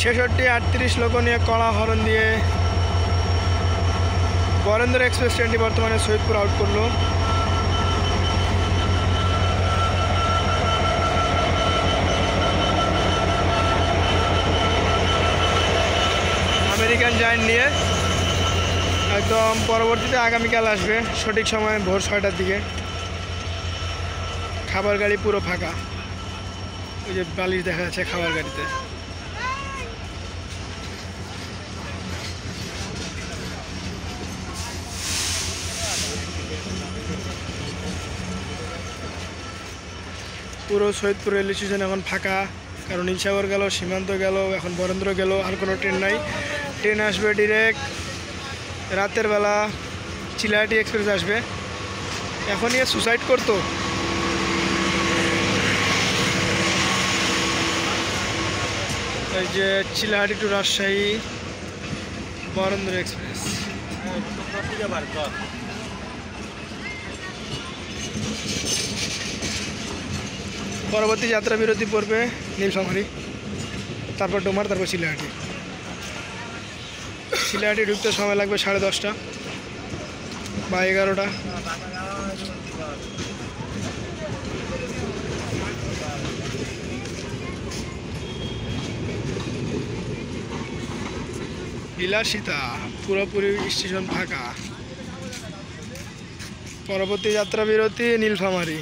66-38 লোক নিয়ে কড়া হরন দিয়ে বরেন্দ্র এক্সপ্রেস ট্রেনটি বর্তমানে সৈয়দপুর আউট করলো। আমেরিকান জায়ান্ট নিয়ে একদম পরবর্তীতে আগামীকাল আসবে সঠিক সময় ভোর 6টার দিকে। খাবার গাড়ি পুরো ফাঁকা, ওই যে বালিশ দেখা যাচ্ছে খাবার গাড়িতে। পুরো সৈয়দপুর রেল স্টেশন এখন ফাঁকা, কারণ ইলসাগর গেল, সীমান্ত গেল, এখন বরেন্দ্র গেল, আর কোনো ট্রেন নাই। ট্রেন আসবে ডিরেক্ট রাতের বেলা, চিলাহাটি এক্সপ্রেস আসবে। এখন ইয়ে সুসাইড করতো। এই যে চিলাহাটি টু রাজশাহী বরেন্দ্র এক্সপ্রেস। পরবর্তী যাত্রা বিরতি পড়বে নীলফামারী, তারপর ডোমার, তারপর চিলাহাটি। চিলাহাটি ঢুকতে সময় লাগবে 10:30 বা 11টা। বিলাসিতা পুরোপুরি স্টেশন ফাঁকা। পরবর্তী যাত্রা বিরতি নীলফামারী।